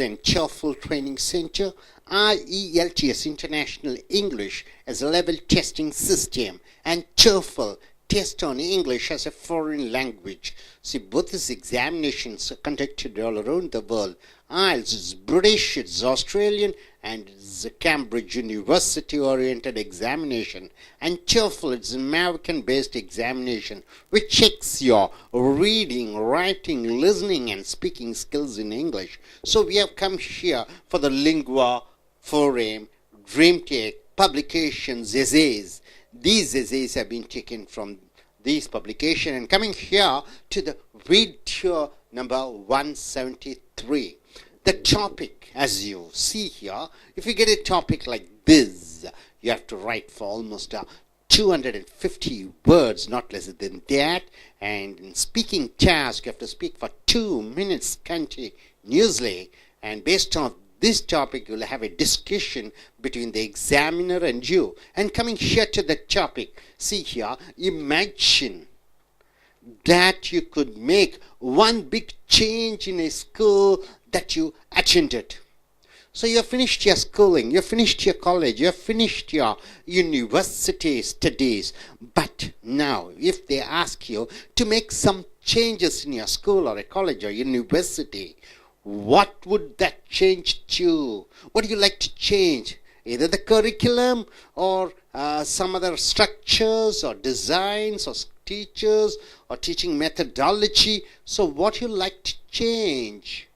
and Toefl Training Center, I.E.L.T.S International English as a level testing system, and Toefl Test on English as a foreign language. See, both these examinations are conducted all around the world. I.E.L.T.S is British, it's Australian, and it's a Cambridge University-oriented examination. And Toefl, it's an American-based examination which checks your reading, writing, listening, and speaking skills in English. So we have come here for the Lingua, Forum, DreamTech, publications, essays. These essays have been taken from these publications and coming here to the video number 173. The topic, as you see here, if you get a topic like this, you have to write for almost 250 words, not less than that. And in speaking task, you have to speak for 2 minutes continuously. And based on this topic, you will have a discussion between the examiner and you. And coming here to the topic, see here, imagine that you could make one big change in a school that you attended. So you have finished your schooling, you have finished your college, you have finished your university studies. But now, if they ask you to make some changes in your school or a college or university, what would that change to? What do you like to change? Either the curriculum or some other structures or designs or teachers or teaching methodology. So what you like to change?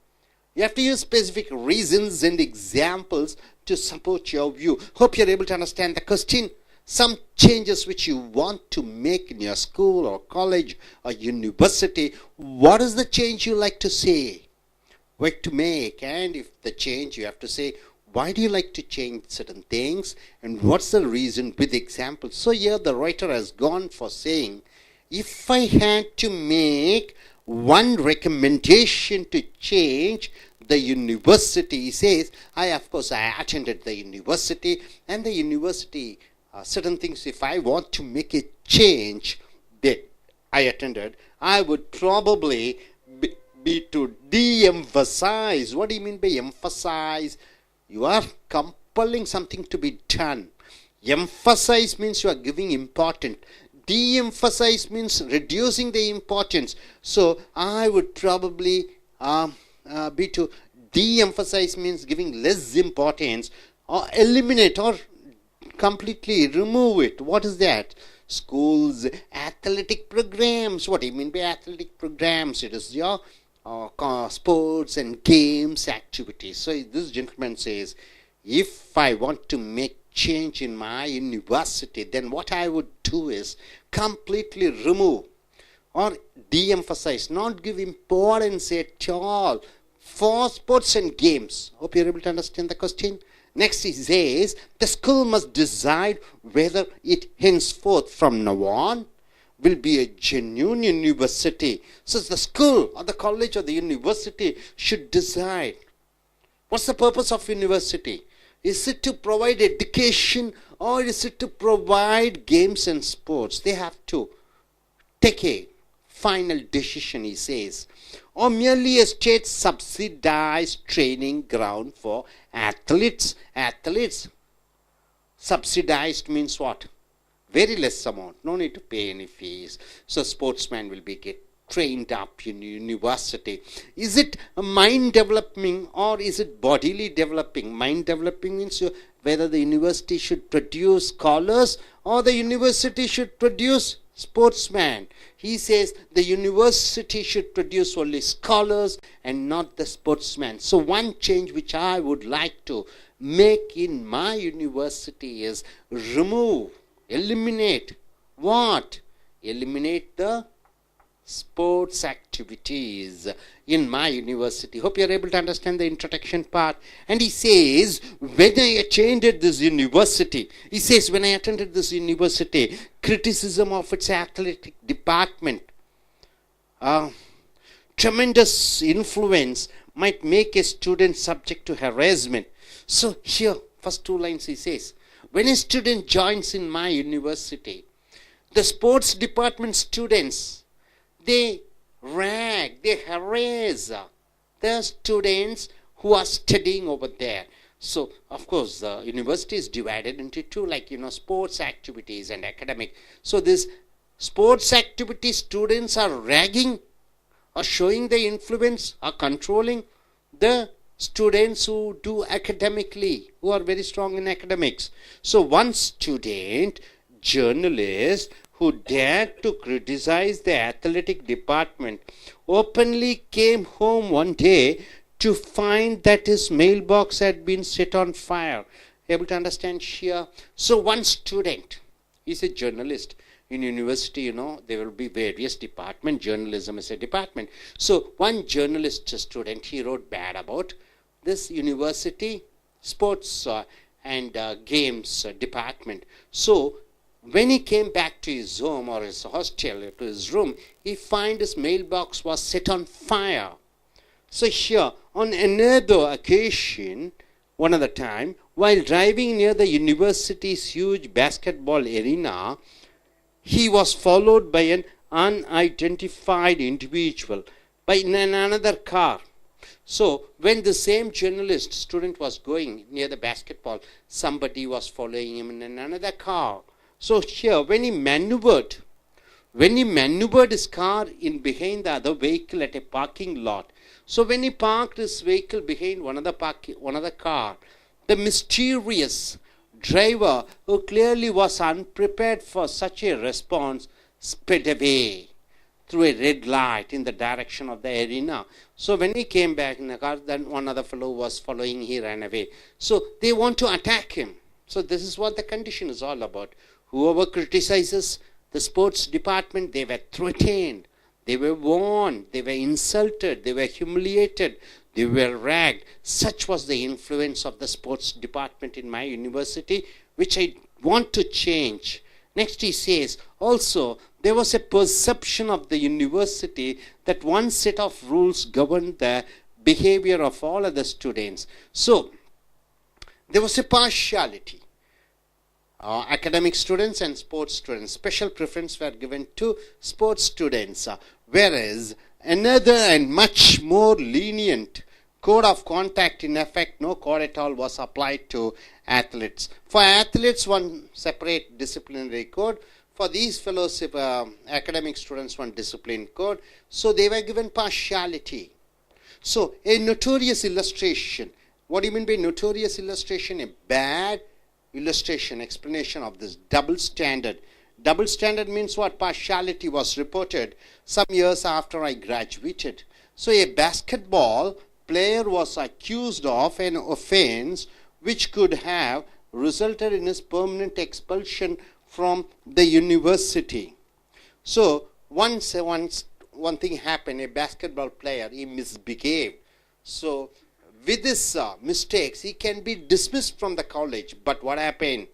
You have to use specific reasons and examples to support your view. Hope you're able to understand the question. Some changes which you want to make in your school or college or university. What is the change you like to say? What to make? And if the change, you have to say, why do you like to change certain things? And what's the reason with examples? So here the writer has gone for saying, if I had to make one recommendation to change the university, he says, I attended the university, and the university, certain things, if I want to make a change that I attended, I would probably be to de-emphasize. What do you mean by emphasize? You are compelling something to be done. Emphasize means you are giving importance. De-emphasize means reducing the importance. So I would probably be to de-emphasize means giving less importance, or eliminate or completely remove it. What is that? Schools, athletic programs. What do you mean by athletic programs? It is your sports and games activities. So this gentleman says, if I want to make change in my university, then what I would do is completely remove or de-emphasize, not give importance at all for sports and games. Hope you're able to understand the question. Next he says, the school must decide whether it henceforth from now on will be a genuine university. So the school or the college or the university should decide. What's the purpose of university? Is it to provide education or is it to provide games and sports? They have to take a final decision, he says. Or merely a state subsidized training ground for athletes. Athletes. Subsidized means what? Very less amount. No need to pay any fees. So sportsman will be get trained up in university. Is it mind developing or is it bodily developing? Mind developing means whether the university should produce scholars or the university should produce sportsmen. He says the university should produce only scholars and not the sportsmen. So one change which I would like to make in my university is remove, eliminate what? Eliminate the sports activities in my university. Hope you are able to understand the introduction part. And he says, when I attended this university, criticism of its athletic department, tremendous influence might make a student subject to harassment. So here, first two lines he says, when a student joins in my university, the sports department students, they harass the students who are studying over there. So, of course, the university is divided into two, like, sports activities and academic. So, this sports activity students are ragging or showing the influence or controlling the students who do academically, who are very strong in academics. So, one student, journalist, who dared to criticize the athletic department, openly came home one day to find that his mailbox had been set on fire. Able to understand here? So one student is a journalist. In university, there will be various departments. Journalism is a department. So one journalist student, he wrote bad about this university sports and games department. So when he came back to his home or his hostel, to his room, he found his mailbox was set on fire. So here, on another occasion, one other time, while driving near the university's huge basketball arena, he was followed by an unidentified individual in another car. So, when the same journalist student was going near the basketball, somebody was following him in another car. So here, when he maneuvered his car in behind the other vehicle at a parking lot, so when he parked his vehicle behind one other car, the mysterious driver, who clearly was unprepared for such a response, sped away through a red light in the direction of the arena. So when he came back in the car, then one other fellow was following, he ran away. So they want to attack him. So this is what the condition is all about. Whoever criticizes the sports department, they were threatened, they were warned, they were insulted, they were humiliated, they were ragged. Such was the influence of the sports department in my university, which I want to change. Next he says, also, there was a perception of the university that one set of rules governed the behavior of all other students. So, there was a partiality. Academic students and sports students. Special preference were given to sports students, whereas another and much more lenient code of conduct, in effect no code at all, was applied to athletes. For athletes, one separate disciplinary code. For these fellows, academic students, one discipline code. So they were given partiality. So a notorious illustration. What do you mean by notorious illustration? A bad illustration, explanation of this double standard. Double standard means what? Partiality was reported some years after I graduated. So a basketball player was accused of an offense which could have resulted in his permanent expulsion from the university. So once one thing happened, a basketball player, he misbehaved. So with his mistakes, he can be dismissed from the college. But what happened?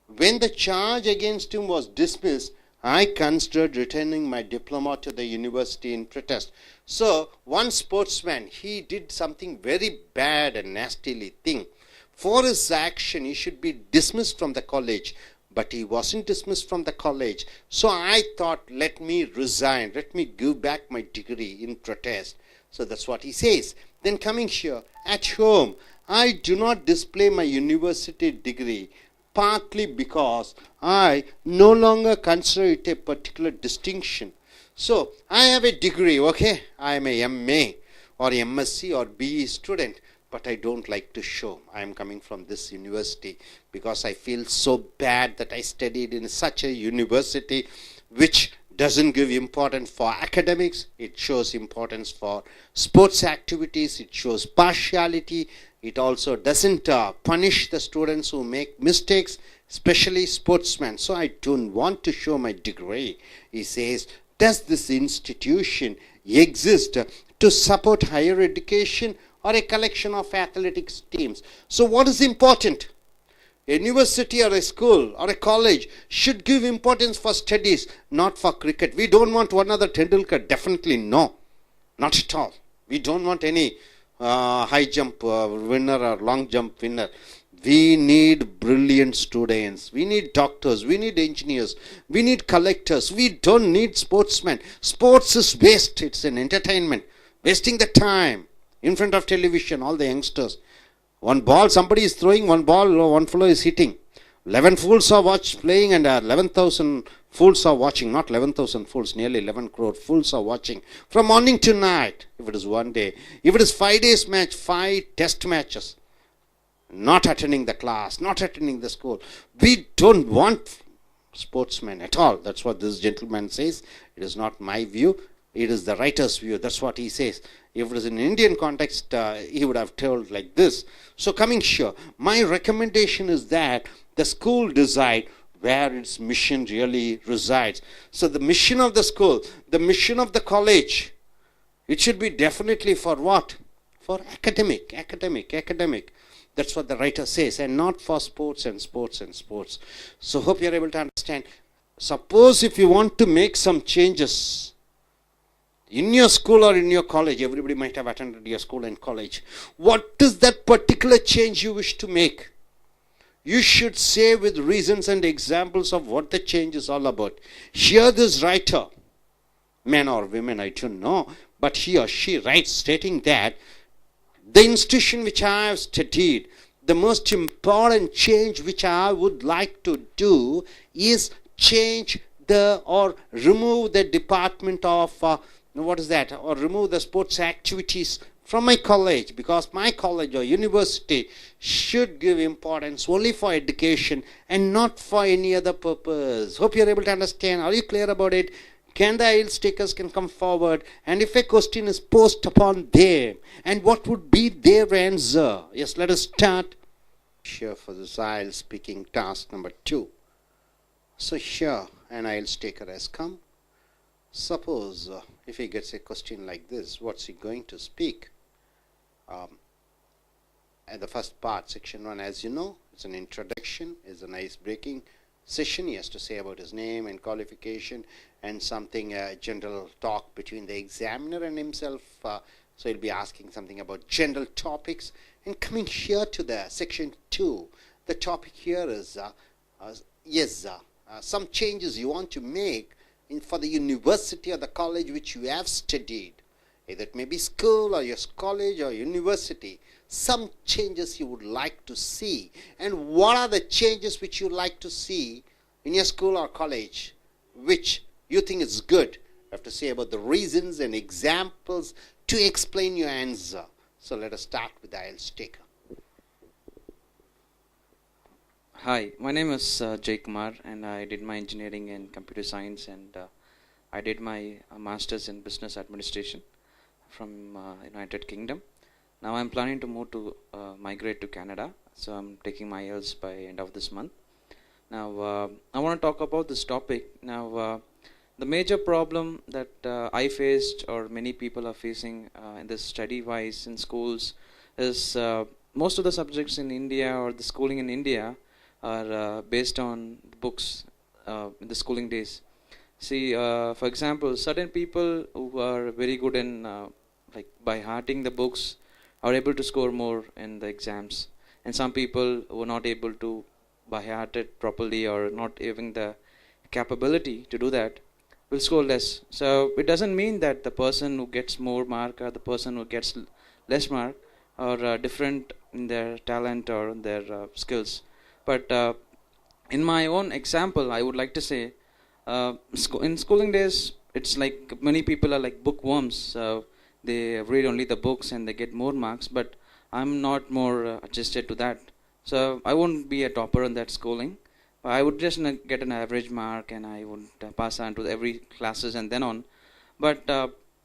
When the charge against him was dismissed, I considered returning my diploma to the university in protest. So, one sportsman, he did something very bad and nastily thing. For his action, he should be dismissed from the college. But he wasn't dismissed from the college. So I thought, let me resign. Let me give back my degree in protest. So that's what he says. Then coming here, at home, I do not display my university degree, partly because I no longer consider it a particular distinction. So, I have a degree, okay? I am a MA or MSc or BE student, but I don't like to show I am coming from this university because I feel so bad that I studied in such a university which doesn't give importance for academics. It shows importance for sports activities. It shows partiality. It also doesn't punish the students who make mistakes, especially sportsmen. So I don't want to show my degree. He says, does this institution exist to support higher education or a collection of athletics teams? So what is important? A university or a school or a college should give importance for studies, not for cricket. We don't want one other Tendulkar. Definitely no. Not at all. We don't want any high jump winner or long jump winner. We need brilliant students. We need doctors. We need engineers. We need collectors. We don't need sportsmen. Sports is waste. It's an entertainment. Wasting the time. in front of television, all the youngsters. One ball, somebody is throwing, one ball, one fellow is hitting. 11 fools are playing and 11,000 fools are watching. Not 11,000 fools, nearly 11 crore fools are watching. From morning to night, if it is one day. If it is 5 days match, 5 test matches. Not attending the class, not attending the school. We don't want sportsmen at all. That's what this gentleman says. It is not my view. It is the writer's view. That's what he says. If it is in an Indian context, he would have told like this. So coming here, my recommendation is that the school decide where its mission really resides. So the mission of the school, the mission of the college, it should be definitely for what? For academic. That's what the writer says, and not for sports and sports and sports. So hope you're able to understand. Suppose if you want to make some changes in your school or in your college, everybody might have attended your school and college. What is that particular change you wish to make? You should say with reasons and examples of what the change is all about. Here this writer, man or woman, I don't know, but he or she writes stating that the institution which I have studied, the most important change which I would like to do is change or remove the department of, or remove the sports activities from my college, because my college or university should give importance only for education and not for any other purpose. Hope you are able to understand. Are you clear about it? Can the I.E.L.T.S takers can come forward, and if a question is posed upon them, and what would be their answer? Yes, let us start here for this I.E.L.T.S speaking task number 2. So here an I.E.L.T.S taker has come. Suppose if he gets a question like this, what's he going to speak? At the first part, section 1, as you know, it's an introduction, it's an ice-breaking session. He has to say about his name and qualification and something, general talk between the examiner and himself. So he'll be asking something about general topics. And coming here to the section 2, the topic here is some changes you want to make for the university or the college which you have studied. Either it may be school or your college or university. Some changes you would like to see. And what are the changes which you like to see in your school or college which you think is good? You have to say about the reasons and examples to explain your answer. So let us start with the I.E.L.T.S taker. Hi, my name is Jay Kumar, and I did my engineering in computer science, and I did my master's in business administration from United Kingdom. Now I'm planning to migrate to Canada, so I'm taking my I.E.L.T.S by end of this month. Now I want to talk about this topic. Now the major problem that I faced, or many people are facing in this study-wise in schools, is most of the subjects in India or the schooling in India are based on books in the schooling days. See, for example, certain people who are very good in like by hearting the books are able to score more in the exams, and some people who are not able to by heart it properly or not having the capability to do that will score less. So it doesn't mean that the person who gets more mark or the person who gets less mark are different in their talent or their skills. But in my own example, I would like to say, in schooling days, it's like many people are like bookworms. So they read only the books and they get more marks. But I'm not more adjusted to that. So I won't be a topper in that schooling. I would just get an average mark, and I would pass on to every classes and then on. But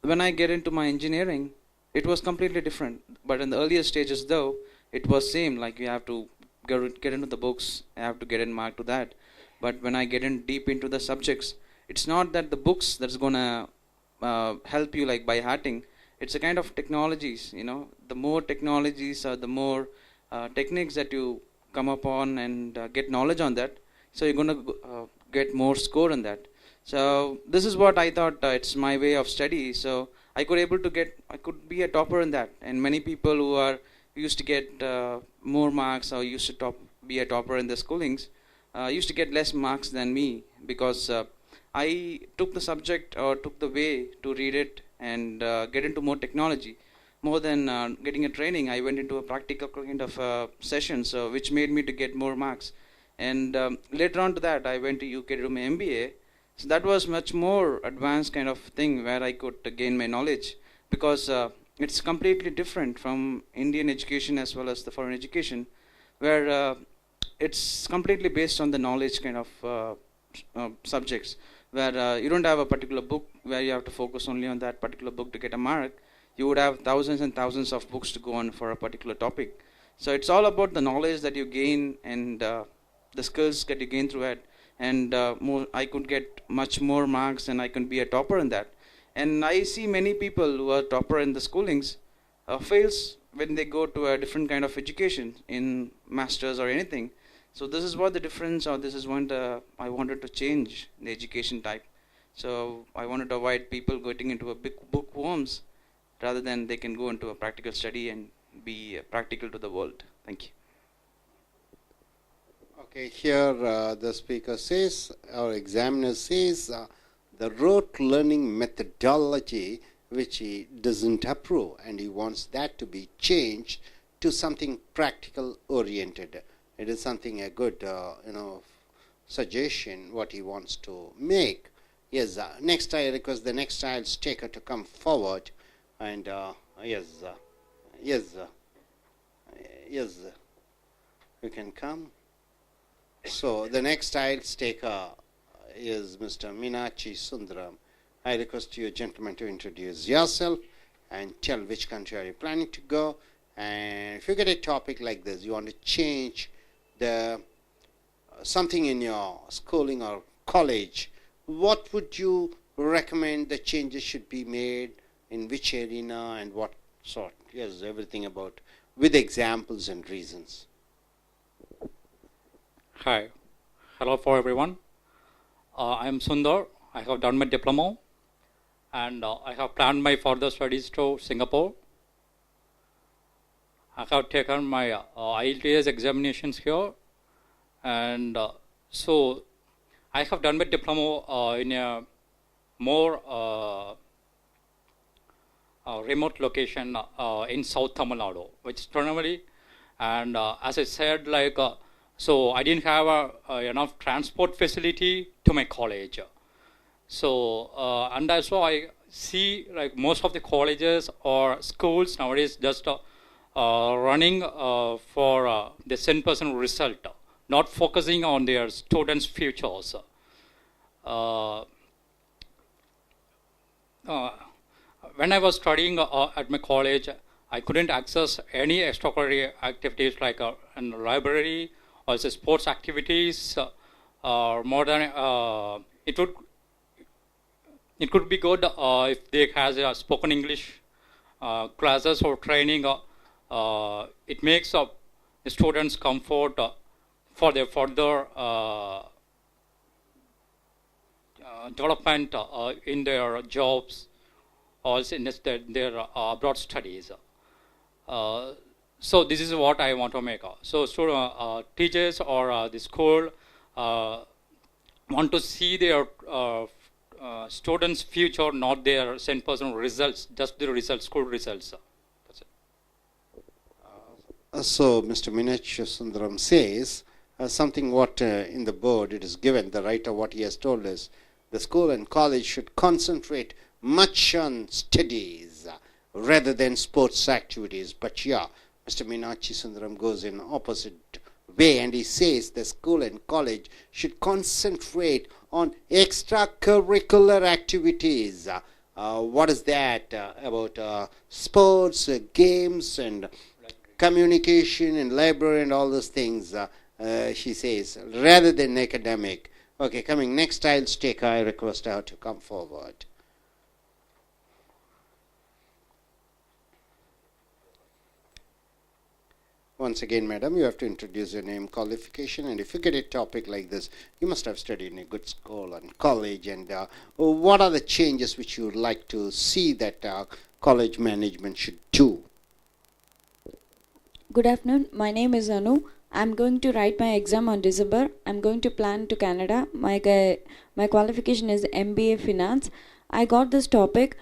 when I get into my engineering, it was completely different. But in the earlier stages, though, it was same. Like you have to get into the books, I have to get in mark to that. But when I get in deep into the subjects, it's not that the books that's gonna help you like by hearting. It's a kind of technologies. The more technologies or the more techniques that you come upon and get knowledge on that, so you're gonna get more score in that. So this is what I thought. It's my way of study. So I could be a topper in that. And many people who used to get more marks or used to be a topper in the schoolings used to get less marks than me, because I took the subject or took the way to read it and get into more technology. more than getting a training, I went into a practical kind of session, so which made me to get more marks. And later on to that, I went to UK to do my MBA. So that was much more advanced kind of thing where I could gain my knowledge, because it's completely different from Indian education as well as the foreign education, where it's completely based on the knowledge kind of subjects, where you don't have a particular book where you have to focus only on that particular book to get a mark. You would have thousands and thousands of books to go on for a particular topic. So it's all about the knowledge that you gain and the skills that you gain through it. And I could get much more marks and I can be a topper in that. And I see many people who are topper in the schoolings fails when they go to a different kind of education in masters or anything. So this is what the difference, or this is what I wanted to change the education type. So I wanted to avoid people getting into a big bookworms, rather than they can go into a practical study and be practical to the world. Thank you. Okay, here the speaker says, our examiner says, the rote learning methodology which he doesn't approve, and he wants that to be changed to something practical oriented. It is something a good suggestion what he wants to make. Yes, next I request the next IELTS taker to come forward, and yes, you can come. So the next IELTS taker is Mr. Meenakshi Sundaram. I request you, gentlemen, to introduce yourself and tell which country are you planning to go. And if you get a topic like this, you want to change the something in your schooling or college, what would you recommend the changes should be made, in which arena and what sort? Yes, everything about, with examples and reasons. Hi, hello for everyone. I am Sundar. I have done my diploma and I have planned my further studies to Singapore. I have taken my I.E.L.T.S examinations here, and so I have done my diploma in a more remote location in South Tamil Nadu, which is Tirunelveli. And as I said, so I didn't have enough transport facility to my college. So and also I see most of the colleges or schools nowadays just running for the 10% result, not focusing on their students' futures. When I was studying at my college, I couldn't access any extracurricular activities like in the library or sports activities. More than it could be good if they has a spoken English classes or training. It makes the students comfort for their further development in their jobs or in their abroad studies. So this is what I want to make. So teachers or the school want to see their students' future, not their 10% results, just the results, school results. That's it. So Mr. Meenakshi Sundaram says something what in the board it is given, the writer what he has told us, the school and college should concentrate much on studies rather than sports activities. But yeah, Mr. Meenakshi Sundaram goes in opposite way, and he says the school and college should concentrate on extracurricular activities. What is that about sports, games, and communication and library and all those things, she says, rather than academic. Okay, coming next IELTS taker, I request her to come forward. Once again, madam, you have to introduce your name, qualification, and if you get a topic like this, you must have studied in a good school and college. And what are the changes which you would like to see that college management should do? Good afternoon. My name is Anu. I'm going to write my exam on December. I'm going to plan to Canada. My qualification is MBA Finance. I got this topic.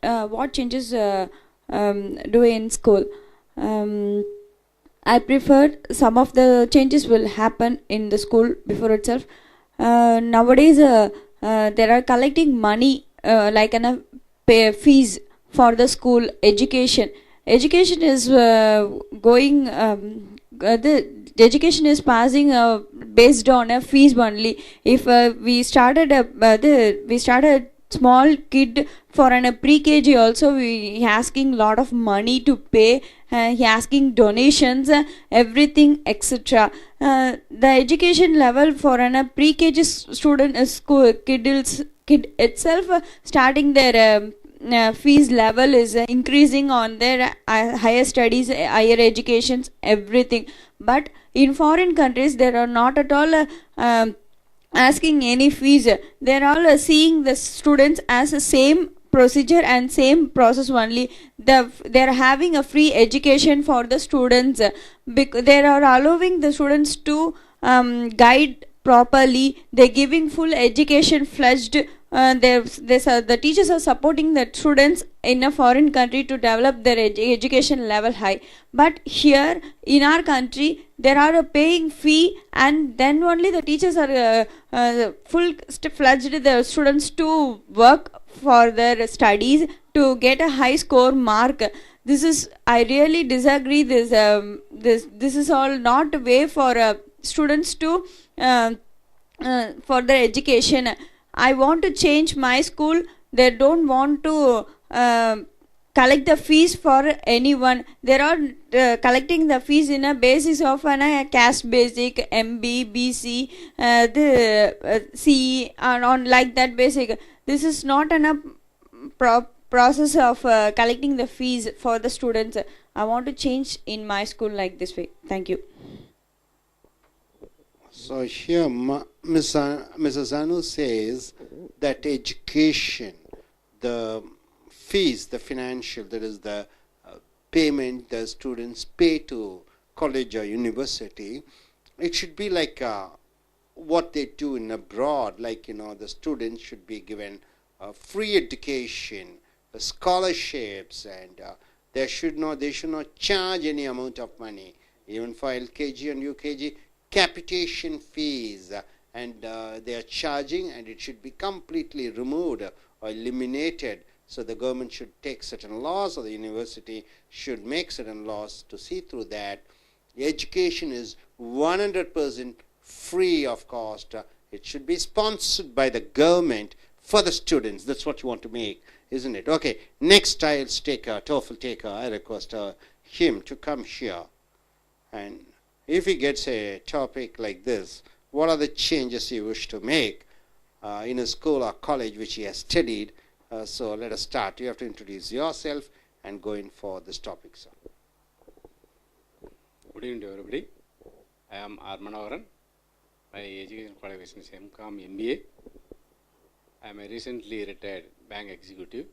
What changes do in school. I prefer some of the changes will happen in the school before itself. Nowadays, they are collecting money like an pay fees for the school education. Education is going. The education is passing based on a fees only. If we started we started small kid for an a pre-KG also, we asking lot of money to pay, he asking donations, everything etc. The education level for an a pre-KG student school kid itself starting their fees level is increasing on their higher studies, higher educations, everything. But in foreign countries there are not at all asking any fees. They are all seeing the students as the same procedure and same process only. They are having a free education for the students, because they are allowing the students to guide properly. They're giving full education fledged. The teachers are supporting the students in a foreign country to develop their education level high. But here in our country there are a paying fee, and then only the teachers are full fledged the students to work for their studies to get a high score mark. This is, I really disagree. This is all not a way for students to for their education. I want to change my school. They don't want to collect the fees for anyone. They are collecting the fees in a basis of a caste basic, MB, BC, the CE, and on like that basic. This is not a process of collecting the fees for the students. I want to change in my school like this way. Thank you. So here Mrs. Anu says that education, the fees, the financial, that is the payment the students pay to college or university, it should be like what they do in abroad, like, the students should be given free education, scholarships, and they should not charge any amount of money, even for LKG and UKG. Capitation fees, and they are charging, and it should be completely removed or eliminated. So the government should take certain laws, or the university should make certain laws to see through that. Education is 100% free of cost. It should be sponsored by the government for the students. That's what you want to make, isn't it? Okay, next IELTS taker, Toefl taker, I request him to come here. And if he gets a topic like this, what are the changes he wish to make in a school or college which he has studied? So let us start. You have to introduce yourself and go in for this topic, sir. Good evening to everybody. I am R. Manoharan. My education qualification is MCOM MBA. I am a recently retired bank executive.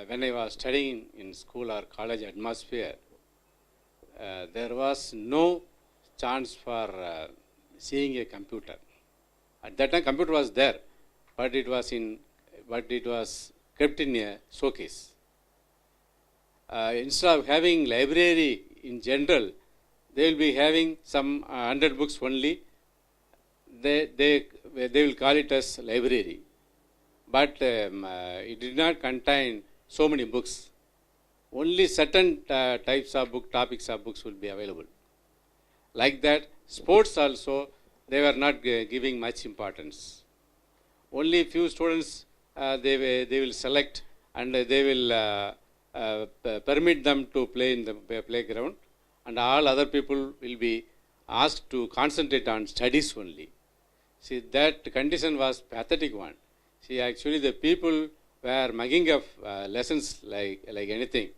When I was studying in school or college atmosphere, there was no chance for seeing a computer. At that time, computer was there, but it was kept in a showcase. Instead of having library in general, they will be having some 100 books only. They will call it as library, but it did not contain so many books. Only certain types of topics of books will be available. Like that, sports also, they were not giving much importance. Only few students they will select, and they will permit them to play in the playground, and all other people will be asked to concentrate on studies only. See, that condition was pathetic one. See, actually the people were mugging up lessons like anything.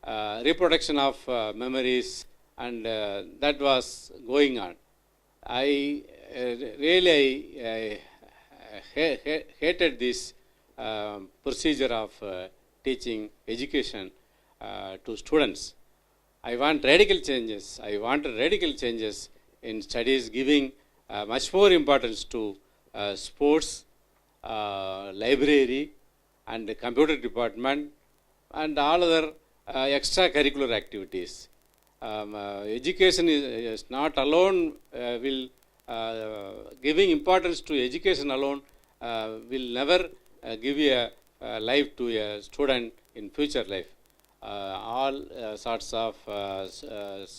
Reproduction of memories, and that was going on. I really hated this procedure of teaching education to students. I want radical changes. I wanted radical changes in studies, giving much more importance to sports, library, and the computer department, and all other extracurricular activities. Education is not alone giving importance to education alone will never give you a life to a student in future life. All sorts of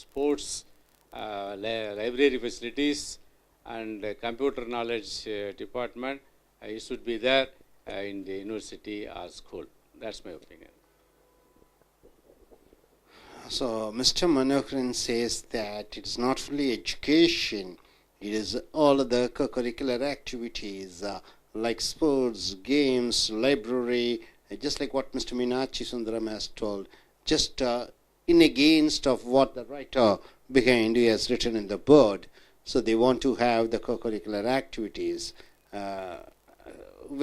sports, library facilities, and computer knowledge department it should be there in the university or school. That's my opinion. So Mr. Manoharan says that it is not only education, it is all of the co-curricular activities like sports, games, library, just like what Mr. Meenakshi Sundaram has told, just in against of what the writer behind has written in the board. So they want to have the co-curricular activities.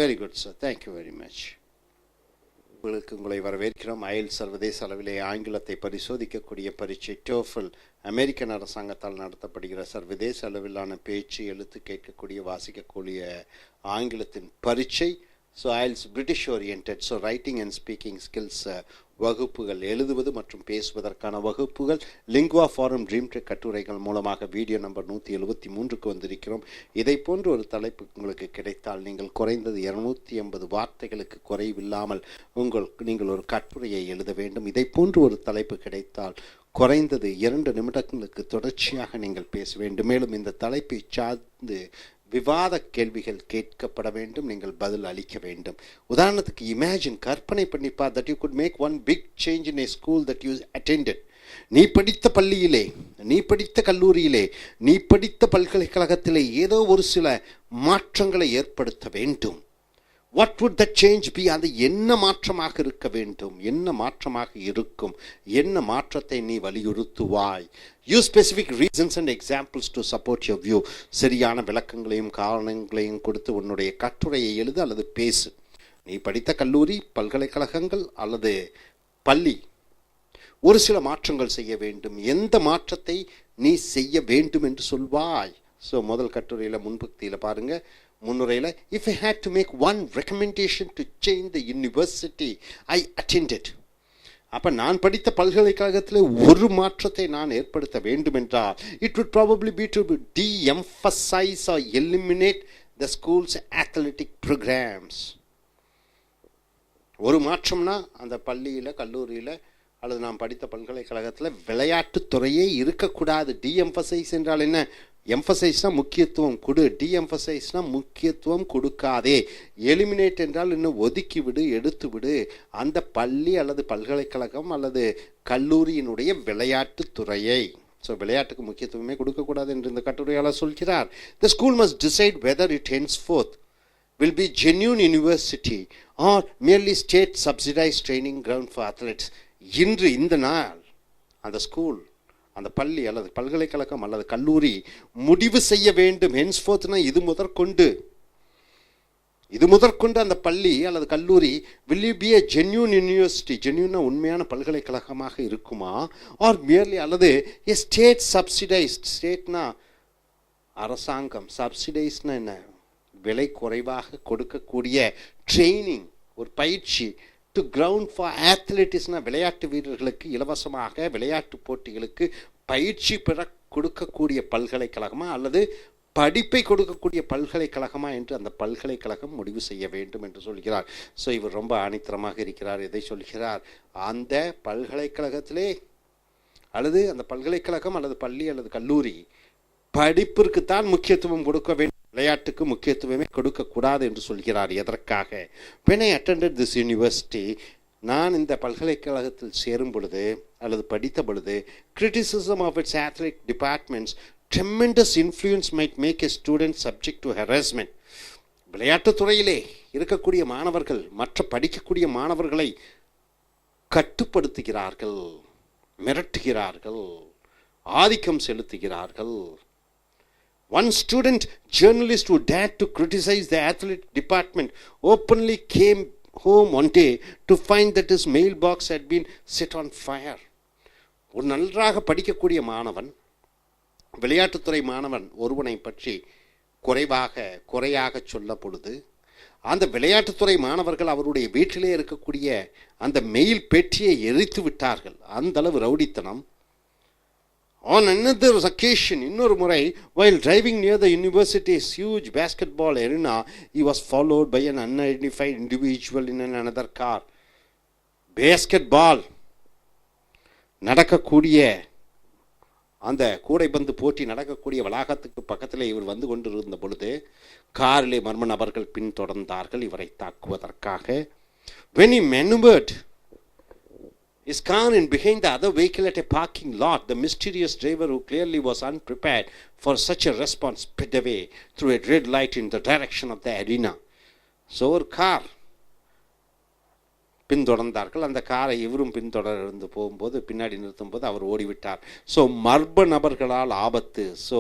Very good, sir. Thank you very much. உங்களை வரவேற்கிறோம். IELTS சர்வதேச அளவிலே ஆங்கிலத்தை பரிசோதிக்கக்கூடிய பரீட்சை TOEFL American அரசாங்கத்தால் நடத்தப்படுகிற சர்வதேச அளவிலான பேச்சு, எழுத்து, கேட்கக்கூடிய, வாசிக்கக்கூடிய ஆங்கிலத்தின் பரீட்சை. So IELTS British oriented. So writing and speaking skills வகுப்புகள், எழுதுவது மற்றும் பேசுவதற்கான வகுப்புகள், லிங்குவா ஃபாரம் ட்ரீம் ட்ரெக் கட்டுரைகள் மூலமாக வீடியோ நம்பர் 173க்கு வந்திருக்கிறோம். இதை போன்ற ஒரு தலைப்பு உங்களுக்கு கிடைத்தால் நீங்கள் குறைந்தது 280 வார்த்தைகளுக்கு குறைவில்லாமல் நீங்கள் ஒரு கட்டுரையை எழுத வேண்டும். இதை போன்று ஒரு தலைப்பு கிடைத்தால் குறைந்தது 2 நிமிடங்களுக்கு தொடர்ச்சியாக நீங்கள் பேச வேண்டும். மேலும் இந்த தலைப்பை சார்ந்து விவாத கேள்விகள் கேட்கப்பட வேண்டும், நீங்கள் பதில் அளிக்க வேண்டும். உதாரணத்துக்கு இமேஜின், கற்பனை பண்ணிப்பா, that you could make one big change in a school that you attended. நீ படித்த பள்ளியிலே, நீ படித்த கல்லூரியிலே, நீ படித்த பல்கலைக்கழகத்திலே ஏதோ ஒரு சில மாற்றங்களை ஏற்படுத்த வேண்டும். What would that change be? அது என்ன மாற்றமாக இருக்க வேண்டும், என்ன மாற்றமாக இருக்கும், என்ன மாற்றத்தை நீ வலியுறுத்துவாய்? Use specific reasons and examples to support your view. சரியான விளக்கங்களையும் காரணங்களையும் கொடுத்து உன்னுடைய கட்டுரையை எழுது அல்லது பேசு. நீ படித்த கல்லூரி, பல்கலைக்கழகங்கள் அல்லது பள்ளி ஒரு சில மாற்றங்கள் செய்ய வேண்டும். எந்த மாற்றத்தை நீ செய்ய வேண்டும் என்று சொல்வாய்? ஸோ முதல் கட்டுரையில் முன்பகுதியில் பாருங்க, முன்னுரையில், if I had to make one recommendation to change the university I attended. அப்போ நான் படித்த பல்கலைக்கழகத்தில் ஒரு மாற்றத்தை நான் ஏற்படுத்த வேண்டும் என்றால் it would probably be to de-emphasize or eliminate the school's athletic programs. ஒரு மாற்றம்னா அந்த பள்ளியில், கல்லூரியில் அல்லது நாம் படித்த பல்கலைக்கழகத்தில் விளையாட்டுத்துறையே இருக்கக்கூடாது. de-emphasize என்றால் என்ன? எம்பசைஸ்னால் முக்கியத்துவம் கொடு, de-emphasizeனால் முக்கியத்துவம் கொடுக்காதே. எலிமினேட் என்றால் இன்னும் ஒதுக்கிவிடு, எடுத்துவிடு. அந்த பள்ளி அல்லது பல்கலைக்கழகம் அல்லது கல்லூரியினுடைய விளையாட்டுத்துறையை, ஸோ விளையாட்டுக்கு முக்கியத்துவமே கொடுக்கக்கூடாது என்று இந்த கட்டுரையாளர் சொல்கிறார். The school must decide whether it henceforth will be genuine university or merely state subsidized training ground for athletes. இன்று இந்த நாள் அந்த ஸ்கூல், அந்த பள்ளி அல்லது பல்கலைக்கழகம் அல்லது கல்லூரி முடிவு செய்ய வேண்டும். ஹென்ஸ்ஃபோர்த்னா இது முதற்கொண்டு அந்த பள்ளி அல்லது கல்லூரி will you be a genuine university, ஜென்யூனா உண்மையான பல்கலைக்கழகமாக இருக்குமா, ஆர் மியர்லி அல்லது a state subsidized, ஸ்டேட்னா அரசாங்கம், சப்சிடைஸ்னா என்ன, விலை குறைவாக கொடுக்கக்கூடிய ட்ரைனிங், ஒரு பயிற்சி, டு கிரவுண்ட் ஃபார் அத்லெட்டிக்ஸ்னா விளையாட்டு வீரர்களுக்கு இலவசமாக விளையாட்டு போட்டிகளுக்கு பயிற்சி பெற கொடுக்கக்கூடிய பல்கலைக்கழகமா அல்லது படிப்பை கொடுக்கக்கூடிய பல்கலைக்கழகமா என்று அந்த பல்கலைக்கழகம் முடிவு செய்ய வேண்டும் என்று சொல்கிறார். ஸோ இவர் ரொம்ப ஆணித்தரமாக இருக்கிறார். எதை சொல்கிறார்? அந்த பல்கலைக்கழகத்திலே அல்லது அந்த பல்கலைக்கழகம் அல்லது பள்ளி அல்லது கல்லூரி படிப்பிற்குத்தான் முக்கியத்துவம் கொடுக்க வேண்டும், விளையாட்டுக்கு முக்கியத்துவமே கொடுக்கக்கூடாது என்று சொல்கிறார். எதற்காக? when I attended this university, நான் இந்த பல்கலைக்கழகத்தில் சேரும் பொழுது அல்லது படித்த பொழுது, criticism of its athletic departments tremendous influence might make a student subject to harassment. விளையாட்டுத்துறையிலே இருக்கக்கூடிய மாணவர்கள் மற்ற படிக்கக்கூடிய மாணவர்களை கட்டுப்படுத்துகிறார்கள், மிரட்டுகிறார்கள், ஆதிக்கம் செலுத்துகிறார்கள். One student journalist who dared to criticize the athletic department openly came home one day to find that his mailbox had been set on fire. ஒரு நன்றாக படிக்கக்கூடிய மாணவன், விளையாட்டுத்துறை மாணவன் ஒருவனை பற்றி குறையாக சொல்ல பொழுது அந்த விளையாட்டுத்துறை மாணவர்கள் அவருடைய வீட்டிலே இருக்கக்கூடிய அந்த மெயில் பெட்டியை எரித்து விட்டார்கள். அந்த அளவு ரவுடித்தனம். On another occasion, இன்னொரு முறை, while driving near the university's huge basketball arena, he was followed by an unidentified individual in another car. Basketball நடக்கக்கூடிய அந்த கூடைப்பந்து போட்டி நடக்கக்கூடிய வளாகத்துக்கு பக்கத்தில் இவர் வந்து கொண்டிருந்த பொழுது காரிலே மர்ம நபர்கள் பின்தொடர்ந்தார்கள் இவரை தாக்குவதற்காக. When he maneuvered his car in behind the other vehicle at a parking lot, the mysterious driver, who clearly was unprepared for such a response, sped away through a red light in the direction of the arena. So ஒரு car பின்தொடர்ந்தார்கள். அந்த காரை இவரும் பின்தொடர்ந்து போகும்போது பின்னாடி நிறுத்தும்போது அவர் ஓடிவிட்டார். So மர்ம நபர்களால் ஆபத்து. ஸோ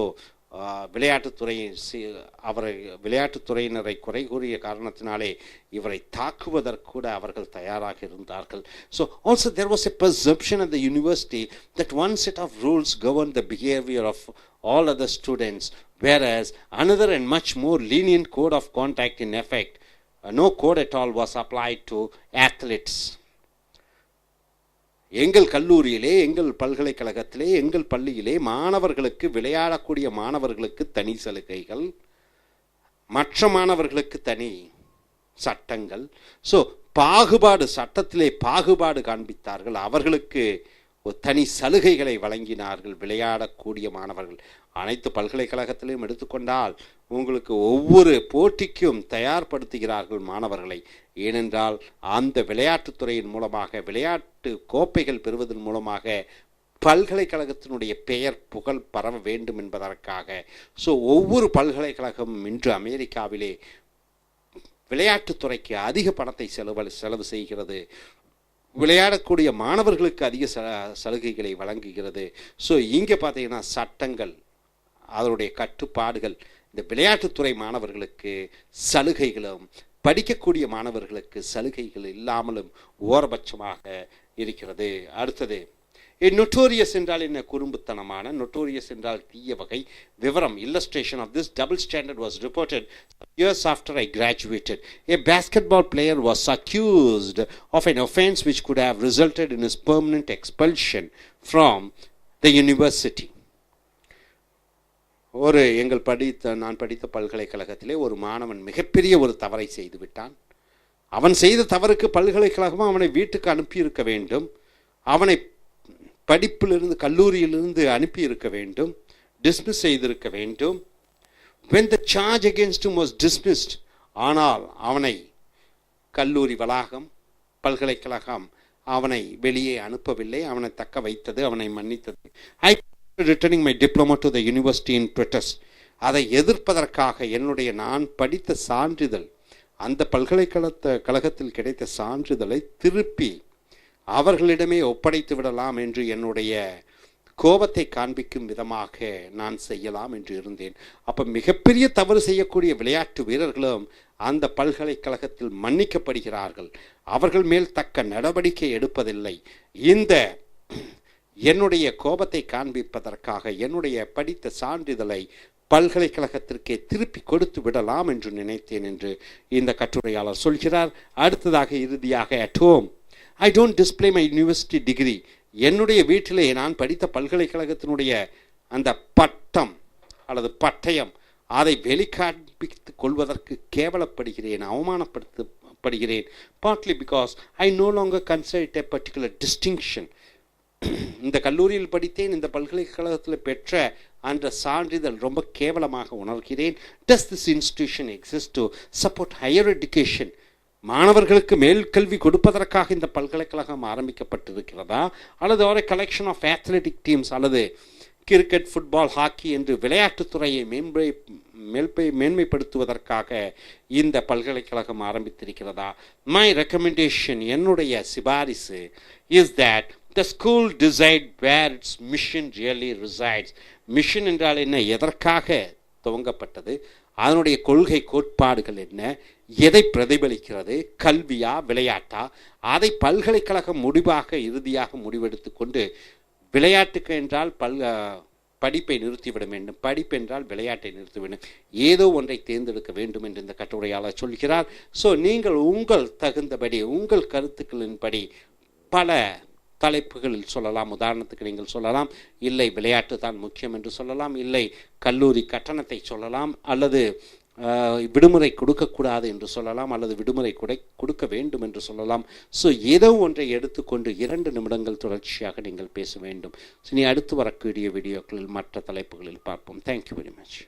விளையாட்டுத்துறையினரை குறை கூறிய காரணத்தினாலே இவரை தாக்குவதற்கூட அவர்கள் தயாராக இருந்தார்கள். So also there was a perception at the university that one set of rules governed the behavior of all other students, whereas another and much more lenient code of conduct in effect, no code at all, was applied to athletes. எங்கள் கல்லூரியிலே, எங்கள் பல்கலைக்கழகத்திலே, எங்கள் பள்ளியிலே மாணவர்களுக்கு, விளையாடக்கூடிய மாணவர்களுக்கு தனி சலுகைகள், மற்ற மாணவர்களுக்கு தனி சட்டங்கள். ஸோ பாகுபாடு, சட்டத்திலே பாகுபாடு காண்பித்தார்கள். அவர்களுக்கு தனி சலுகைகளை வழங்கினார்கள் விளையாடக்கூடிய மாணவர்கள். அனைத்து பல்கலைக்கழகத்திலையும் எடுத்துக்கொண்டால் உங்களுக்கு ஒவ்வொரு போட்டிக்கும் தயார்படுத்துகிறார்கள் மாணவர்களை. ஏனென்றால் அந்த விளையாட்டுத்துறையின் மூலமாக, விளையாட்டு கோப்பைகள் பெறுவதன் மூலமாக பல்கலைக்கழகத்தினுடைய பெயர் புகழ் பரவ வேண்டும் என்பதற்காக. ஸோ ஒவ்வொரு பல்கலைக்கழகமும் இன்று அமெரிக்காவிலே விளையாட்டுத்துறைக்கு அதிக பணத்தை செலவு செய்கிறது. விளையாடக்கூடிய மாணவர்களுக்கு அதிக சலுகைகளை வழங்குகிறது. ஸோ இங்கே பார்த்தீங்கன்னா சட்டங்கள், அதனுடைய கட்டுப்பாடுகள் இந்த விளையாட்டுத்துறை மாணவர்களுக்கு சலுகைகளும், படிக்கக்கூடிய மாணவர்களுக்கு சலுகைகள் இல்லாமலும் ஓரபட்சமாக இருக்கிறது. அடுத்தது, நொட்டோரியஸ் என்றால் என்ன? குறும்புத்தனமான. நொட்டோரியஸ் என்றால் தீய வகை. விவரம், illustration of this double standard was reported years after I graduated. A basketball player was accused of an offense which could have resulted in his permanent expulsion from the university. நான் படித்த பல்கலைக்கழகத்திலே ஒரு மாணவன் மிகப்பெரிய ஒரு தவறை செய்து விட்டான். அவன் செய்த தவறுக்கு பல்கலைக்கழகமும் அவனை வீட்டுக்கு அனுப்பியிருக்க வேண்டும். அவனை படிப்பிலிருந்து, கல்லூரியிலிருந்து அனுப்பியிருக்க வேண்டும், டிஸ்மிஸ் செய்திருக்க வேண்டும். when the charge against him was dismissed, ஆனால் அவனை கல்லூரி வளாகம், பல்கலைக்கழகம் அவனை வெளியே அனுப்பவில்லை, அவனை தக்க வைத்தது, அவனை மன்னித்தது. I returning my diploma to the university in protest. அதை எதிர்ப்பதற்காக என்னுடைய நான் படித்த சான்றிதழ், அந்த பல்கலைக்கழகத்தில் கிடைத்த சான்றிதழை திருப்பி அவர்களிடமே ஒப்படைத்து விடலாம் என்று என்னுடைய கோபத்தை காண்பிக்கும் விதமாக நான் செய்யலாம் என்று இருந்தேன். அப்போ மிகப்பெரிய தவறு செய்யக்கூடிய விளையாட்டு வீரர்களும் அந்த பல்கலைக்கழகத்தில் மன்னிக்கப்படுகிறார்கள். அவர்கள் மேல் தக்க நடவடிக்கை எடுப்பதில்லை. இந்த என்னுடைய கோபத்தை காண்பிப்பதற்காக என்னுடைய படித்த சான்றிதழை பல்கலைக்கழகத்திற்கே திருப்பி கொடுத்து விடலாம் என்று நினைத்தேன் என்று இந்த கட்டுரையாளர் சொல்கிறார். அடுத்ததாக, இறுதியாக, at home I don't display my university degree. என்னுடைய வீட்டிலே நான் படித்த பல்கலைக்கழகத்தினுடைய அந்த பட்டம் அல்லது பட்டயம், அதை வெளிக்காண்பித்துக் கொள்வதற்கு கேவலப்படுகிறேன், அவமானப்படுத்தப்படுகிறேன். partly because I no longer consider it a particular distinction. இந்த கல்லூரியில் படித்தேன், இந்த பல்கலைக்கழகத்தில் பெற்ற அந்த சான்றிதழ் ரொம்ப கேவலமாக உணர்கிறேன். Does this institution exist to support higher education? மாணவர்களுக்கு மேல் கல்வி கொடுப்பதற்காக இந்த பல்கலைக்கழகம் ஆரம்பிக்கப்பட்டிருக்கிறதா, அல்லது ஒரு கலெக்ஷன் ஆஃப் அத்லெட்டிக் டீம்ஸ், அல்லது கிரிக்கெட், ஃபுட்பால், ஹாக்கி என்று விளையாட்டுத்துறையை மேன்மைப்படுத்துவதற்காக இந்த பல்கலைக்கழகம் ஆரம்பித்திருக்கிறதா? மை ரெக்கமெண்டேஷன், என்னுடைய சிபாரிசு, is that the school decide where its mission really resides. Mission என்றால் என்ன, எதற்காக துவங்கப்பட்டது, அதனுடைய கொள்கை கோட்பாடுகள் என்ன, எதை பிரதிபலிக்கிறது, கல்வியா விளையாட்டா, அதை பல்கலைக்கழகம் இறுதியாக முடிவெடுத்து கொண்டு, விளையாட்டுக்கு என்றால் படிப்பை நிறுத்திவிட வேண்டும், படிப்பென்றால் விளையாட்டை நிறுத்த வேண்டும், ஏதோ ஒன்றை தேர்ந்தெடுக்க வேண்டும் என்று இந்த கட்டுரையாளர் சொல்கிறார். ஸோ நீங்கள் உங்கள் தகுந்தபடி உங்கள் கருத்துக்களின்படி பல தலைப்புகளில் சொல்லலாம். உதாரணத்துக்கு நீங்கள் சொல்லலாம், இல்லை விளையாட்டு தான் முக்கியம் என்று சொல்லலாம், இல்லை கல்லூரி கட்டணத்தை சொல்லலாம், அல்லது விடுமுறை கொடுக்கக்கூடாது என்று சொல்லலாம், அல்லது விடுமுறை கொடுக்க வேண்டும் என்று சொல்லலாம். ஸோ ஏதோ ஒன்றை எடுத்துக்கொண்டு 2 நிமிடங்கள் தொடர்ச்சியாக நீங்கள் பேச வேண்டும். இனி அடுத்து வரக்கூடிய வீடியோக்களில் மற்ற தலைப்புகளில் பார்ப்போம். Thank you very much.